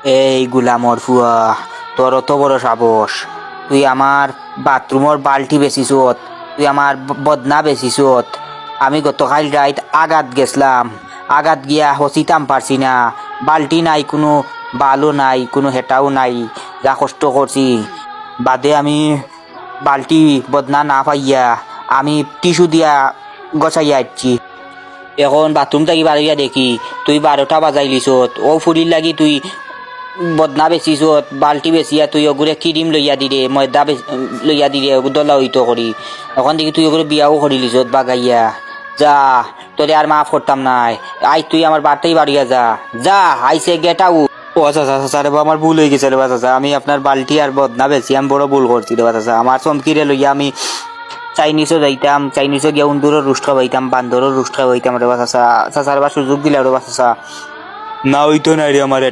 এই গুলামর ফুয়া, তোর অত বড় সাবস, তুই আমার বাথরুমের বালতি বেচিছত, তুই আমার বদনা বেচিছত। আমি গতকাল রাত আগাত গেছলাম, আগাত গিয়া হসিতাম পারছি না, বালতি নাই, কোনো বালও নাই, কোনো হেটাও নাই, যা কষ্ট করছি বাদে আমি বালতি বদনা না পাইয়া আমি টিস্যু দিয়া গছাইয়া আসছি। এখন বাথরুম থাকি বাড়িয়া দেখি তুই 12টা বাজাই লিছত, ও ফুরির লাগি তুই বদনা বেচিছত, বালতি বেচিয়া তুই ওগুলো ক্রিম লইয়া দিলে, ময়দা লইয়া দিলে, দলা হইতো করি। এখন দেখি তুই ওগুলো বিয়াও করি লিছত বাগাইয়া। যা, তোরে আর মাফ করতাম নাই, আই তুই আমার বাড়তেই বাড়িয়া যা, যা আইসে গেট আউট। ও আচ্ছা আচ্ছা রে, আমার ভুল হয়ে গেছে রে বাচ্চা, আমি আপনার বালতি আর বদনা বেশি আমি বড় ভুল করছি রে বাচ্চা। আমার চমকিরে লইয়া আমি চাইনিজও যাইতাম, চাইনিজও গিয়া উন্দুরও রুষ্ট খাওয়াইতাম, বান্দরও রুষ্ট খাওয়াইতাম রে বাচ্চা। চাচার বা সুযোগ দিলা রে বাচ্চা, না হইতো না রে আমার।